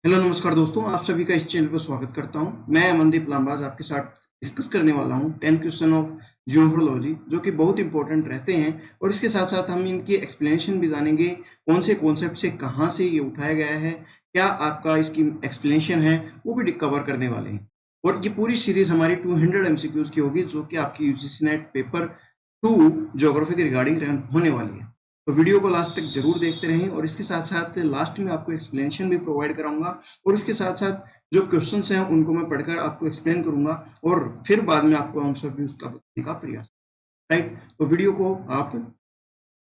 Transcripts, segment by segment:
Hello नमस्कार दोस्तों, आप सभी का इस चैनल पर स्वागत करता हूं। मैं अमनदीप लांबाज आपके साथ डिस्कस करने वाला हूं 10 क्वेश्चन ऑफ जियोमॉर्फोलॉजी, जो कि बहुत इंपॉर्टेंट रहते हैं। और इसके साथ साथ हम इनकी एक्सप्लेनेशन भी जानेंगे, कौन से कॉन्सेप्ट से कहां से ये उठाया गया है, क्या आपका इसकी एक्सप्लेनेशन है, वो भी कवर करने वाले हैं। और ये पूरी सीरीज हमारी 200 एमसीक्यूज की होगी, जो कि आपकी यूजीसी नेट पेपर 2 ज्योग्राफी के रिगार्डिंग होने वाली है। तो वीडियो को लास्ट तक जरूर देखते रहें, और इसके साथ साथ लास्ट में आपको एक्सप्लेनेशन भी प्रोवाइड कराऊंगा। और इसके साथ साथ जो क्वेश्चंस हैं उनको मैं पढ़कर आपको एक्सप्लेन करूंगा, और फिर बाद में आपको आंसर भी उसका बताने का प्रयास। राइट, तो वीडियो को आप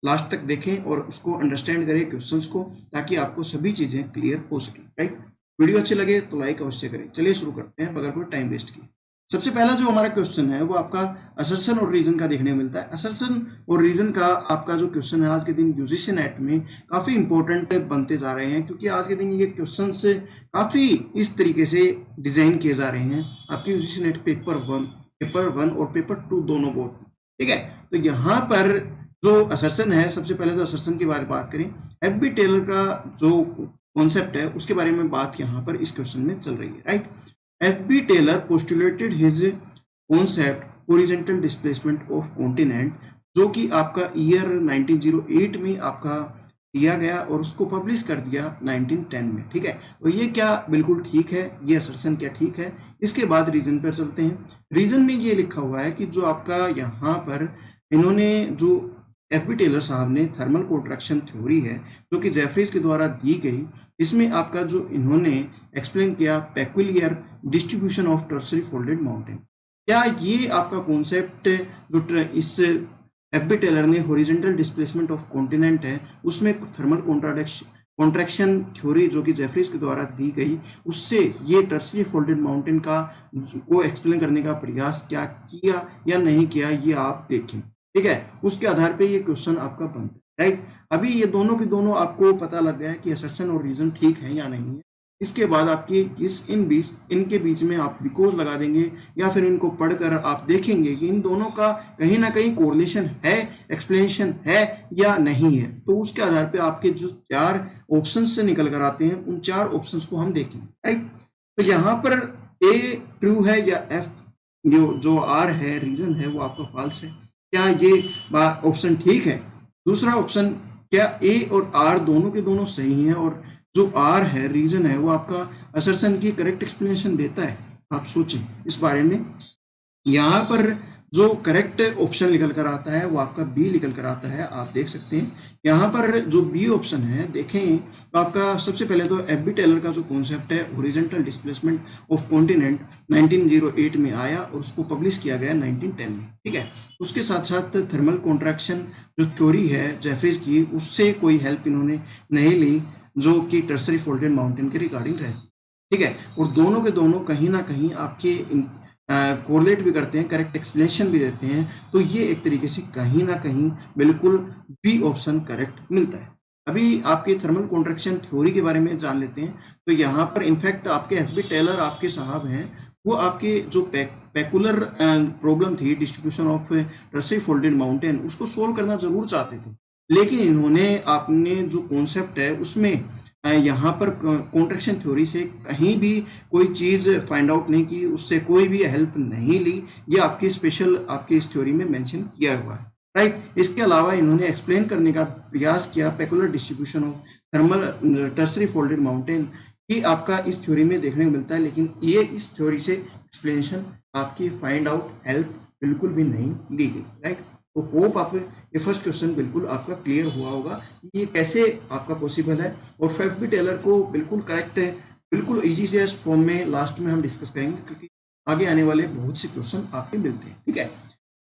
लास्ट तक देखें और उसको अंडरस्टैंड करें क्वेश्चंस को, ताकि आपको सभी चीजें क्लियर हो सके। राइट, वीडियो अच्छी लगे तो लाइक अवश्य करें। चलिए शुरू करते हैं बगैर कोई टाइम वेस्ट किए। सबसे पहला जो हमारा क्वेश्चन है वो आपका असर्शन और रीजन का देखने को मिलता है। असर्शन और रीजन का आपका जो क्वेश्चन है आज के दिन यूजीसी नेट में काफी इंपॉर्टेंट बनते जा रहे हैं, क्योंकि आज के दिन ये क्वेश्चन काफी इस तरीके से डिजाइन किए जा रहे हैं आपके यूजीसी नेट पेपर वन और पेपर 2 दोनों बहुत। ठीक है, तो यहाँ पर जो असर्शन है, सबसे पहले तो असर्शन के बारे में बात करें। एफ बी टेलर का जो कॉन्सेप्ट है उसके बारे में बात यहाँ पर इस क्वेश्चन में चल रही है। Right, F.B. Taylor postulated his concept horizontal displacement of continent, जो कि आपका ईयर 1908 में आपका दिया गया और उसको पब्लिश कर दिया 1910 में। ठीक है, तो ये क्या बिल्कुल ठीक है, ये असर्शन क्या ठीक है। इसके बाद रीजन पर चलते हैं। रीजन में ये लिखा हुआ है कि जो आपका यहाँ पर इन्होंने जो F.B. टेलर साहब ने थर्मल कॉन्ट्रैक्शन थ्योरी है, जो कि जेफरीज के द्वारा दी गई, इसमें आपका जो इन्होंने एक्सप्लेन किया peculiar distribution of tertiary folded mountain. क्या ये आपका कॉन्सेप्ट जो इस F.B. टेलर ने हॉरिजॉन्टल डिस्प्लेसमेंट ऑफ कॉन्टिनेंट है उसमें थर्मल कॉन्ट्रैक्शन थ्योरी जो कि जेफरीज के द्वारा दी गई, उससे ये टर्सरी फोल्डेड माउंटेन का को एक्सप्लेन करने का प्रयास क्या किया या नहीं किया, ये आप देखें। ठीक है, उसके आधार पे ये क्वेश्चन आपका बनता है। राइट, अभी ये दोनों के दोनों आपको पता लग गया है कि असर्शन और रीजन ठीक है या नहीं है। इसके बाद आपकी इनके बीच में आप बिकॉज लगा देंगे, या फिर इनको पढ़कर आप देखेंगे कि इन दोनों का कहीं ना कहीं कोरिलेशन है, एक्सप्लेनेशन है या नहीं है। तो उसके आधार पे आपके जो 4 ऑप्शन से निकल कर आते हैं, उन 4 ऑप्शन को हम देखेंगे। राइट, तो यहाँ पर ए ट्रू है या एफ जो आर है रीजन है वो आपका फॉल्स है। क्या ये ऑप्शन ठीक है? दूसरा ऑप्शन, क्या ए और आर दोनों के दोनों सही हैं और जो आर है रीजन है वो आपका असर्शन की करेक्ट एक्सप्लेनेशन देता है? आप सोचें इस बारे में। यहाँ पर जो करेक्ट ऑप्शन निकल कर आता है वो आपका बी निकल कर आता है, आप देख सकते हैं। यहाँ पर जो बी ऑप्शन है देखें तो आपका सबसे पहले तो एफ बी टेलर का जो कॉन्सेप्ट है हॉरिजॉन्टल डिस्प्लेसमेंट ऑफ कॉन्टिनेंट 1908 में आया और उसको पब्लिश किया गया 1910 में। ठीक है, उसके साथ साथ थर्मल कॉन्ट्रैक्शन जो थ्योरी है जेफरीज की, उससे कोई हेल्प इन्होंने नहीं ली, जो कि टर्सरी फोल्डेड माउंटेन के रिगार्डिंग रहती। ठीक है, और दोनों के दोनों कहीं ना कहीं आपके कोरिलेट भी करते हैं, करेक्ट एक्सप्लेनेशन भी देते हैं। तो ये एक तरीके से कहीं ना कहीं बिल्कुल बी ऑप्शन करेक्ट मिलता है। अभी आपके थर्मल कॉन्ट्रैक्शन थ्योरी के बारे में जान लेते हैं। तो यहाँ पर इनफैक्ट आपके एफ बी टेलर आपके साहब हैं, वो आपके जो पेकुलर प्रॉब्लम थी distribution of tertiary folded mountain, उसको सोल्व करना जरूर चाहते थे, लेकिन इन्होंने आपने जो कॉन्सेप्ट है उसमें यहाँ पर कॉन्ट्रैक्शन थ्योरी से कहीं भी कोई चीज़ फाइंड आउट नहीं की, उससे कोई भी हेल्प नहीं ली। ये आपकी स्पेशल आपकी इस थ्योरी में मेंशन किया हुआ है। राइट, इसके अलावा इन्होंने एक्सप्लेन करने का प्रयास किया peculiar distribution of thermal tertiary folded mountain की आपका इस थ्योरी में देखने को मिलता है, लेकिन ये इस थ्योरी से एक्सप्लेनेशन आपकी फाइंड आउट हेल्प बिल्कुल भी नहीं ली गई। राइट, तो होप आप ये फर्स्ट क्वेश्चन बिल्कुल आपका क्लियर हुआ होगा, ये कैसे आपका पॉसिबल है। और एफ बी टेलर को बिल्कुल करेक्ट है, बिल्कुल इजीएस्ट फॉर्म में लास्ट में हम डिस्कस करेंगे, क्योंकि आगे आने वाले बहुत से क्वेश्चन आपके मिलते हैं। ठीक है,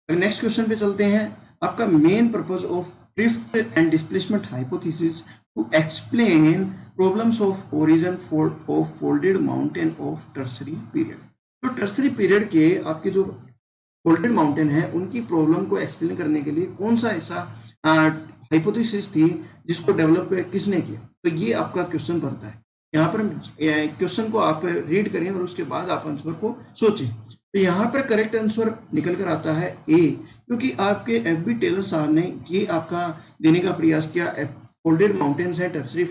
नेक्स्ट क्वेश्चन पे चलते हैं। आपका main purpose of drift and displacement hypothesis to explain problems of origin of folded mountain of tertiary period. तो टर्सरी पीरियड के आपके जो फोल्डेड माउंटेन है उनकी प्रॉब्लम को एक्सप्लेन करने के लिए कौन सा ऐसा हाइपोथेसिस थी जिसको डेवलप किसने किया, तो ये आपका क्वेश्चन बनता है। यहाँ पर क्वेश्चन को आप रीड करें और उसके बाद आप आंसर को सोचें। तो यहाँ पर करेक्ट आंसर निकल कर आता है ए, क्योंकि आपके एफ बी टेलर साहब ने ये आपका देने का प्रयास किया। फोल्डेड माउंटेन्स है टर्सरी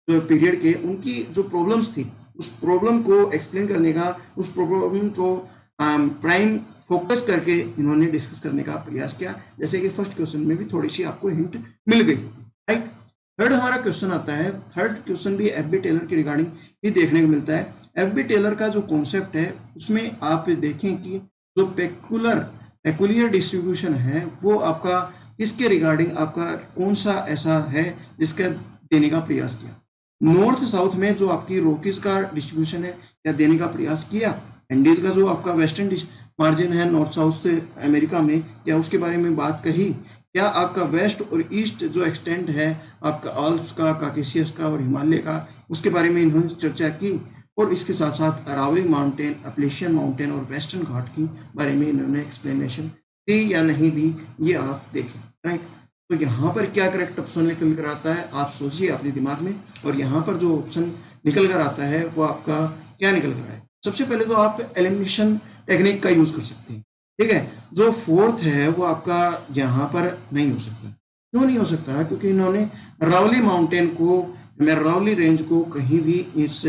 जो पीरियड के उनकी जो प्रॉब्लम्स थी, उस प्रॉब्लम को एक्सप्लेन करने का, उस प्रॉब्लम को प्राइम फोकस करके इन्होंने डिस्कस करने का प्रयास किया, जैसे कि फर्स्ट क्वेश्चन में भी थोड़ी सी आपको हिंट मिल गई, राइट। थर्ड हमारा क्वेश्चन आता है, थर्ड क्वेश्चन भी एफ बी टेलर के रिगार्डिंग ही देखने को मिलता है। एफ बी टेलर का जो कॉन्सेप्ट है उसमें आप देखें कि जो पेकुलियर डिस्ट्रीब्यूशन है वो आपका इसके रिगार्डिंग आपका कौन सा ऐसा है जिसका देने का प्रयास किया। नॉर्थ साउथ में जो आपकी रॉकीज का डिस्ट्रीब्यूशन है क्या देने का प्रयास किया, एंडीज का जो आपका वेस्टर्न मार्जिन है नॉर्थ साउथ अमेरिका में, क्या उसके बारे में बात कही, क्या आपका वेस्ट और ईस्ट जो एक्सटेंड है आपका आल्प्स का, काकेशियस का और हिमालय का, उसके बारे में इन्होंने चर्चा की। और इसके साथ साथ अरावली माउंटेन, अपलेशियन माउंटेन और वेस्टर्न घाट की बारे में इन्होंने एक्सप्लेनेशन दी या नहीं दी, ये आप देखें, राइट। तो यहाँ पर क्या करेक्ट ऑप्शन निकल कर आता है आप सोचिए अपने दिमाग में, और यहाँ पर जो ऑप्शन निकल कर आता है वो आपका क्या निकल कर आए। सबसे पहले तो आप एलिमिनेशन टेक्निक का यूज कर सकते हैं, ठीक है। जो फोर्थ है वो आपका यहाँ पर नहीं हो सकता। क्यों नहीं हो सकता? क्योंकि इन्होंने अरावली माउंटेन को, अरावली रेंज को कहीं भी इस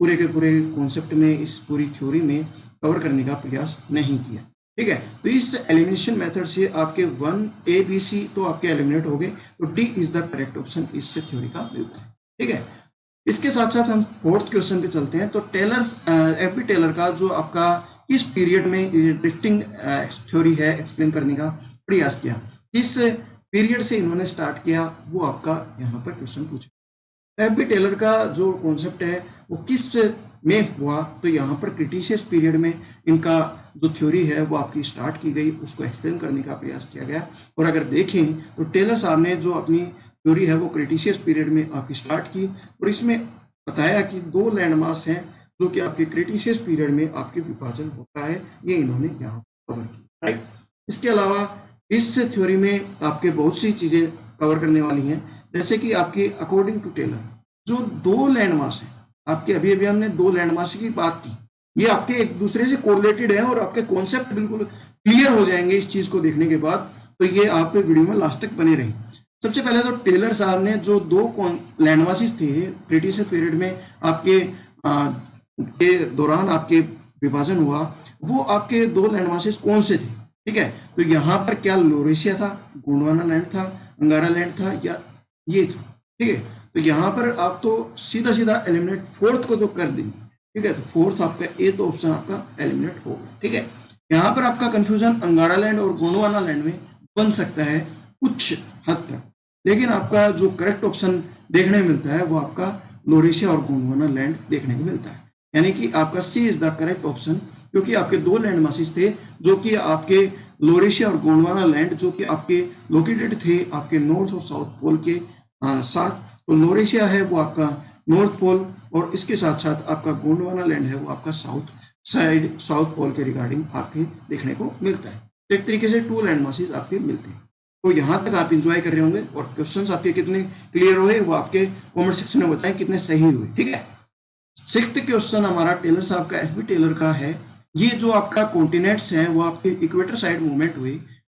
पूरे के पूरे कॉन्सेप्ट में, इस पूरी थ्योरी में कवर करने का प्रयास नहीं किया, ठीक है। तो इस एलिमिनेशन मेथड से आपके 1 A B C तो आपके एलिमिनेट हो गए, तो D is the correct option इससे थ्योरी का मिलता है, ठीक है। इसके साथ साथ हम फोर्थ क्वेश्चन पे चलते हैं। तो टेलर्स एफ बी टेलर का जो आपका किस पीरियड में ड्रिफ्टिंग थ्योरी है एक्सप्लेन करने का प्रयास किया, किस पीरियड से इन्होंने स्टार्ट किया, वो आपका यहाँ पर क्वेश्चन पूछा। एफ बी टेलर का जो कॉन्सेप्ट है वो किस में हुआ, तो यहाँ पर क्रिटिशियस पीरियड में इनका जो थ्योरी है वो आपकी स्टार्ट की गई, उसको एक्सप्लेन करने का प्रयास किया गया। और अगर देखें तो टेलर साहब ने जो अपनी थ्योरी है वो क्रिटिशियस पीरियड में आपकी स्टार्ट की, और इसमें बताया कि 2 लैंडमास हैं जो कि आपके क्रिटिशियस पीरियड में आपके विभाजन होता है, ये इन्होंने यहाँ कवर किया, राइट। इसके अलावा इस थ्योरी में आपके बहुत सी चीजें कवर करने वाली हैं, जैसे कि आपके अकॉर्डिंग टू टेलर जो 2 लैंडमास हैं, आपके अभी अभी हमने 2 लैंडमास की बात की, ये आपके एक दूसरे से कोरिलेटेड है और आपके कॉन्सेप्ट बिल्कुल क्लियर हो जाएंगे इस चीज को देखने के बाद। तो ये आप वीडियो में लास्ट तक बने रहें। सबसे पहले तो टेलर साहब ने जो 2 लैंडमासिस थे क्रिटिशियस पीरियड में आपके के दौरान आपके विभाजन हुआ, वो आपके 2 लैंडमासिस कौन से थे, ठीक है। तो यहाँ पर क्या लोरेशिया था, गोंडवाना लैंड था, अंगारा लैंड था, या ये था, ठीक है। तो यहाँ पर आप तो सीधा सीधा एलिमिनेट फोर्थ को तो कर देंगे, ठीक है। तो फोर्थ आपका ए तो ऑप्शन आपका एलिमिनेट होगा, ठीक है। यहाँ पर आपका कंफ्यूजन अंगारा लैंड और गोंडवाना लैंड में बन सकता है कुछ हद तक, लेकिन आपका जो करेक्ट ऑप्शन देखने को मिलता है वो आपका लोरेशिया और गोंडवाना लैंड देखने को मिलता है, यानी कि आपका सी इज द करेक्ट ऑप्शन, क्योंकि आपके 2 लैंड मासिस थे जो कि आपके लोरेशिया और गोंडवाना लैंड जो कि आपके लोकेटेड थे आपके नॉर्थ और साउथ पोल के साथ। तो लोरेशिया है वो आपका नॉर्थ पोल, और इसके साथ साथ आपका गोंडवाना लैंड है वो आपका साउथ साइड, साउथ पोल के रिगार्डिंग आपके देखने को मिलता है। तो एक तरीके से 2 लैंड मासिस आपके मिलते हैं। तो यहाँ तक आप इंजॉय कर रहे होंगे, और क्वेश्चंस आपके कितने क्लियर हुए वो आपके कमेंट सेक्शन में बताएं कितने सही हुए, ठीक है। 6th क्वेश्चन हमारा टेलर साहब का, एफ बी टेलर का है। ये जो आपका कॉन्टिनेंट्स हैं वो आपके इक्वेटर साइड मूवमेंट हुए,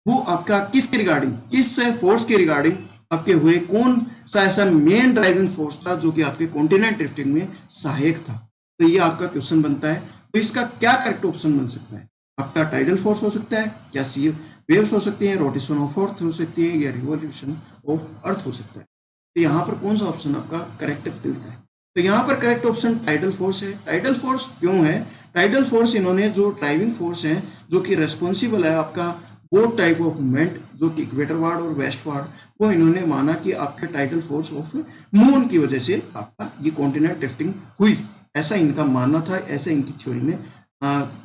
वो आपका किसके रिगार्डिंग, किस फोर्स के रिगार्डिंग आपके हुए, कौन सा ऐसा मेन ड्राइविंग फोर्स था जो कि आपके कॉन्टिनेंट ड्रिफ्टिंग में सहायक था। तो ये आपका क्वेश्चन बनता है। तो इसका क्या करेक्ट ऑप्शन बन सकता है, आपका टाइडल फोर्स हो सकता है, क्या सी वेव्स हो सकती हैं, रोटेशन ऑफ अर्थ हो सकती है, या रिवॉल्यूशन ऑफ अर्थ हो सकता है। तो यहाँ पर कौन सा ऑप्शन आपका करेक्ट मिलता है? तो यहाँ पर करेक्ट ऑप्शन टाइडल फोर्स है। टाइडल फोर्स क्यों है? टाइडल फोर्स इन्होंने जो ड्राइविंग फोर्स है जो कि रेस्पॉन्सिबल है आपका बोथ टाइप ऑफ मूवमेंट, जो कि इक्वेटरवार्ड और वेस्टवार्ड, वो इन्होंने माना कि आपके टाइडल फोर्स ऑफ मून की वजह से आपका ये कॉन्टिनेंट ड्रिफ्टिंग हुई, ऐसा इनका मानना था, ऐसा इनकी थ्योरी में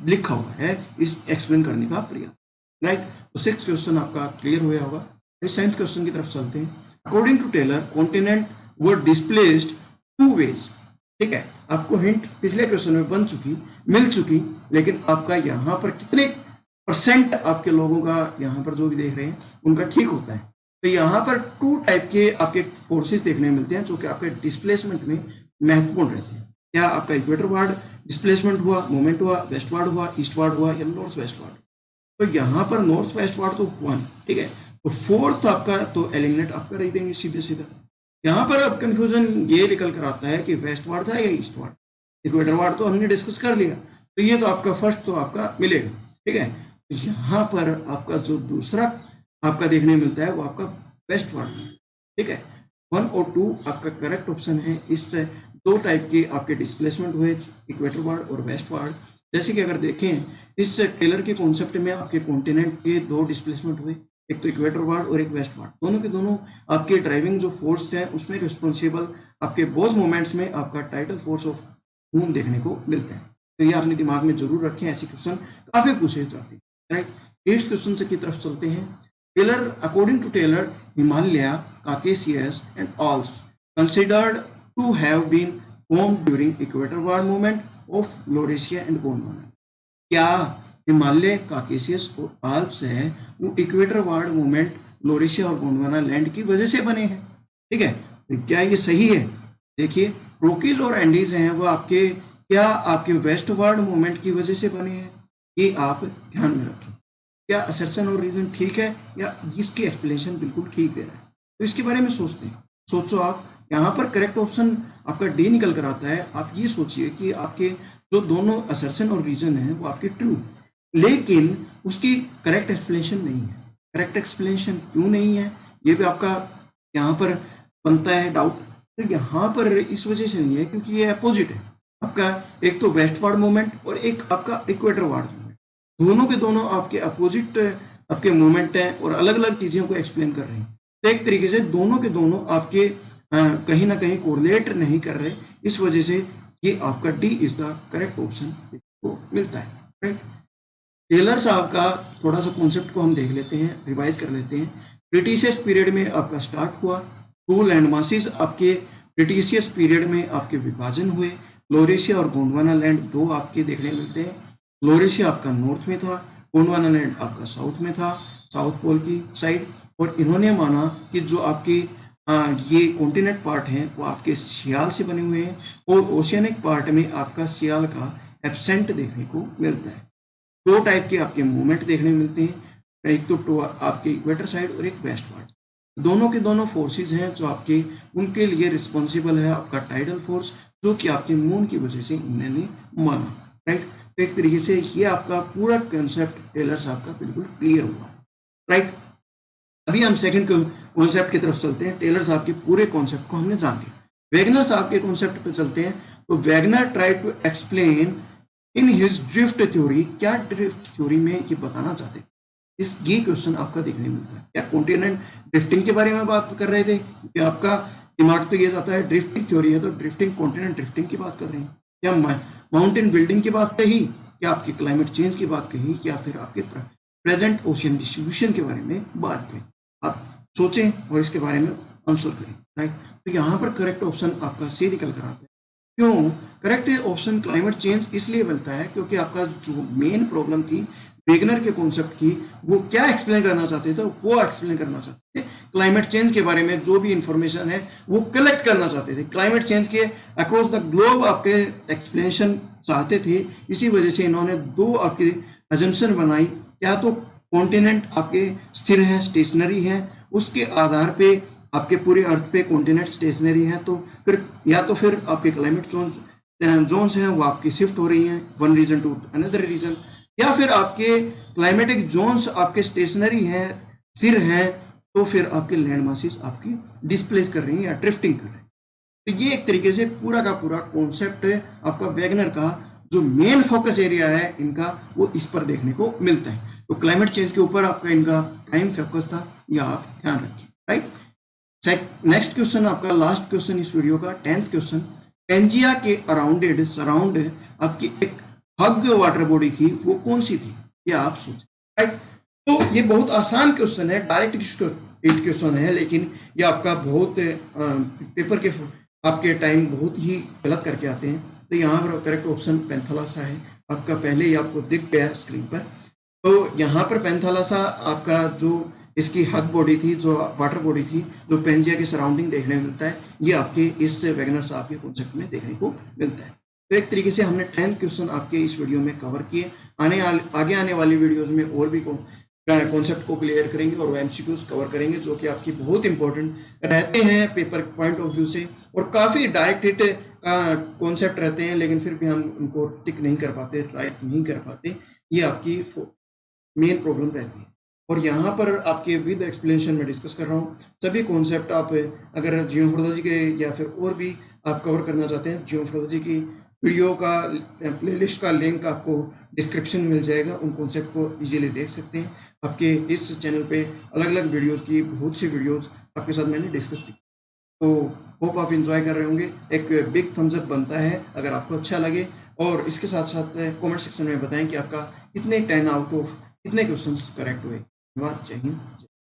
लिखा हुआ है इस एक्सप्लेन करने का प्रयास, राइट। तो 6th क्वेश्चन आपका क्लियर हुआ होगा। 7th क्वेश्चन की तरफ चलते हैं। According to Taylor continent were displaced 2 ways, ठीक है। आपको हिंट पिछले क्वेश्चन में मिल चुकी, लेकिन आपका यहाँ पर कितने % आपके लोगों का यहाँ पर जो भी देख रहे हैं उनका ठीक होता है। तो यहाँ पर 2 टाइप के आपके फोर्सेस देखने मिलते हैं जो कि आपके डिस्प्लेसमेंट में महत्वपूर्ण रहते हैं। क्या आपका इक्वेटरवार्ड डिस्प्लेसमेंट हुआ, मूवमेंट हुआ, वेस्टवार्ड हुआ, ईस्टवार्ड हुआ, या नॉर्थ वेस्टवार्ड। तो यहाँ पर नॉर्थ वेस्टवार्ड तो हुआ नहीं, ठीक है। तो फोर्थ आपका तो एलिमिनेट आप कर ही देंगे सीधे सीधा। यहाँ पर अब कंफ्यूजन ये निकल कर आता है कि वेस्ट वार्ड था या ईस्ट वार्ड। इक्वेटर वार्ड तो हमने डिस्कस कर लिया, तो ये तो आपका फर्स्ट तो आपका मिलेगा, ठीक है। तो यहाँ पर आपका जो दूसरा आपका देखने मिलता है वो आपका वेस्ट वार्ड में, ठीक है। 1 और 2 आपका करेक्ट ऑप्शन है। इससे दो टाइप के आपके डिस्प्लेसमेंट हुए, इक्वेटर वार्ड और वेस्ट वार्ड। जैसे कि अगर देखें इस टेलर के कॉन्सेप्ट में आपके कॉन्टिनेंट के दो डिस्प्लेसमेंट हुए, एक तो इक्वेटर वार्ड और एक वेस्ट वार्ड। दोनों के दोनों आपके ड्राइविंग जो फोर्स है उसमें रिस्पॉन्सिबल आपके बोथ मोमेंट्स में आपका टाइटल फोर्स ऑफ मून देखने को मिलते हैं। तो ये अपने दिमाग में जरूर रखें, ऐसे क्वेश्चन काफी पूछे जाते हैं, राइट। 8th क्वेश्चन से की तरफ चलते हैं। Taylor, according to Taylor, Himalaya, Caucasus and Alps considered to have been formed during equator ward movement of Laurasia and Gondwana. क्या हिमालय, काकेशियस और आल्प्स है वो इक्वेटर वार्ड मूवमेंट लोरेशिया और गोंडवाना लैंड की वजह से बने हैं, ठीक है। तो क्या ये सही है? देखिए, रॉकीज और एंडीज हैं वो आपके क्या आपके वेस्ट वार्ड मूवमेंट की वजह से बने हैं, ये आप ध्यान में रखें। क्या असर्शन और रीजन ठीक है या इसकी एक्सप्लेनेशन बिल्कुल ठीक दे रहा है, तो इसके बारे में सोचते हैं। सोचो आप, यहाँ पर करेक्ट ऑप्शन आपका डी निकल कर आता है। आप ये सोचिए कि आपके जो दोनों असर्शन और रीजन है वो आपके ट्रू, लेकिन उसकी करेक्ट एक्सप्लेनेशन नहीं है। करेक्ट एक्सप्लेनेशन क्यों नहीं है ये भी आपका यहाँ पर बनता है डाउट। तो यहाँ पर इस वजह से नहीं है क्योंकि ये अपोजिट है आपका, एक तो वेस्ट वार्ड मूवमेंट और एक आपका इक्वेटर वार्ड मूवमेंट। दोनों के दोनों आपके अपोजिट आपके मूवमेंट हैं और अलग अलग चीज़ों को एक्सप्लेन कर रहे हैं। तो एक तरीके से दोनों के दोनों आपके कहीं ना कहीं कोरिलेट नहीं कर रहे, इस वजह से ये आपका D is the correct option को मिलता है, राइट। टेलर साहब का थोड़ा सा कॉन्सेप्ट को हम देख लेते हैं, रिवाइज कर लेते हैं। क्रिटिशियस पीरियड में आपका स्टार्ट हुआ, टू लैंड मासेस आपके क्रिटिशियस पीरियड में आपके विभाजन हुए। लोरेशिया और गोंडवाना लैंड दो आपके देखने मिलते हैं। लोरेशिया आपका नॉर्थ में था, गोंडवाना लैंड आपका साउथ में था, साउथ पोल की साइड। और इन्होंने माना कि जो आपकी ये कॉन्टिनेंट पार्ट हैं वो आपके सियाल से बने हुए हैं और ओशियनिक पार्ट में आपका सियाल का एब्सेंट देखने को मिलता है। दो टाइप के आपके मूवमेंट देखने मिलते हैं, एक तो आपके इक्वेटर साइड और एक वेस्ट वार्ड। दोनों के दोनों फोर्सेस हैं जो आपके उनके लिए रिस्पॉन्सिबल है आपका टाइडल फोर्स, जो कि आपके मून की वजह से इन्होंने माना, राइट। तो एक तरीके से ये आपका पूरा कंसेप्ट टेलर साहब का बिल्कुल क्लियर हुआ, राइट। अभी हम सेकंड कॉन्सेप्ट की तरफ चलते हैं। टेलर साहब के पूरे कॉन्सेप्ट को हमने जान लिया। वैगनर साहब के कॉन्सेप्ट पे चलते हैं। तो Wegener try to explain in his drift theory, क्या ड्रिफ्ट थ्योरी में ये बताना चाहते हैं, इस ये क्वेश्चन आपका देखने मिलता है। क्या कॉन्टिनेंट ड्रिफ्टिंग के बारे में बात कर रहे थे, क्योंकि आपका दिमाग तो ये जाता है ड्रिफ्टिंग थ्योरी है तो ड्रिफ्टिंग कॉन्टिनेंट ड्रिफ्टिंग की बात कर रहे हैं, क्या माउंटेन बिल्डिंग की बात कही, क्या आपकी क्लाइमेट चेंज की बात कही, या फिर आपके प्रेजेंट ओशियन डिस्ट्रीब्यूशन के बारे में बात कही। आप सोचें और इसके बारे में आंसर करें, राइट। तो यहाँ पर करेक्ट ऑप्शन आपका सी निकल कर आता है। क्यों करेक्ट ऑप्शन क्लाइमेट चेंज इसलिए बनता है क्योंकि आपका जो मेन प्रॉब्लम थी वेगनर के कॉन्सेप्ट की, वो क्या एक्सप्लेन करना चाहते थे, वो एक्सप्लेन करना चाहते थे क्लाइमेट चेंज के बारे में जो भी इंफॉर्मेशन है वो कलेक्ट करना चाहते थे। क्लाइमेट चेंज के अक्रॉस द ग्लोब आपके एक्सप्लेनेशन चाहते थे। इसी वजह से इन्होंने दो आपकी अजम्पशन बनाई, क्या तो कॉन्टिनेंट आपके स्थिर हैं, स्टेशनरी हैं, उसके आधार पे आपके पूरे अर्थ पे कॉन्टिनेंट स्टेशनरी है, तो फिर या तो फिर आपके क्लाइमेट जोन्स हैं वो आपकी शिफ्ट हो रही हैं one region to another region, या फिर आपके क्लाइमेटिक जोन्स आपके स्टेशनरी हैं, स्थिर हैं, तो फिर आपके लैंड मासेस आपकी डिस्प्लेस कर रही हैं या ड्रिफ्टिंग कर रही हैं। तो ये एक तरीके से पूरा का पूरा कॉन्सेप्ट है आपका वैगनर का, जो मेन फोकस एरिया है इनका वो इस पर देखने को मिलता है। तो क्लाइमेट चेंज के ऊपर आपका इनका टाइम फोकस था, यह आप ध्यान रखिए, राइट। नेक्स्ट क्वेश्चन आपका लास्ट क्वेश्चन इस वीडियो का 10th क्वेश्चन। पेंजिया के अराउंडेड सराउंड आपकी एक हग वाटर बॉडी थी, वो कौन सी थी, ये आप सोचें, राइट। तो ये बहुत आसान क्वेश्चन है, डायरेक्ट क्वेश्चन है, लेकिन ये आपका बहुत पेपर के आपके टाइम बहुत ही गलत करके आते हैं। तो यहाँ पर करेक्ट ऑप्शन पैंथालासा है आपका, पहले ही आपको दिख गया स्क्रीन पर। तो यहाँ पर पैंथालासा आपका जो इसकी हग बॉडी थी, जो वाटर बॉडी थी, जो पेंजिया के सराउंडिंग देखने में मिलता है, ये आपके इस वैगनर साहब के कॉन्सेप्ट में देखने को मिलता है। तो एक तरीके से हमने 10 क्वेश्चन आपके इस वीडियो में कवर किए। आगे आने वाली वीडियोज में और भी कॉन्सेप्ट को क्लियर करेंगे और वो एमसीक्यूज कवर करेंगे जो कि आपकी बहुत इंपॉर्टेंट रहते हैं पेपर पॉइंट ऑफ व्यू से, और काफ़ी डायरेक्ट हिट कॉन्सेप्ट रहते हैं, लेकिन फिर भी हम उनको टिक नहीं कर पाते, राइट नहीं कर पाते। ये आपकी मेन प्रॉब्लम रहती है। और यहाँ पर आपके विद एक्सप्लेनेशन में डिस्कस कर रहा हूँ सभी कॉन्सेप्ट। आप अगर जियोमोर्फोलॉजी के या फिर और भी आप कवर करना चाहते हैं, जियोमोर्फोलॉजी की वीडियो का प्लेलिस्ट का लिंक आपको डिस्क्रिप्शन में मिल जाएगा, उन कॉन्सेप्ट को इजीली देख सकते हैं। आपके इस चैनल पे अलग अलग वीडियोस की बहुत सी वीडियोस आपके साथ मैंने डिस्कस की, तो होप आप इंजॉय कर रहे होंगे। एक बिग थम्स अप बनता है अगर आपको अच्छा लगे, और इसके साथ साथ कमेंट सेक्शन में बताएं कि आपका कितने 10 आउट ऑफ कितने क्वेश्चंस करेक्ट हुए। धन्यवाद, जय हिंद।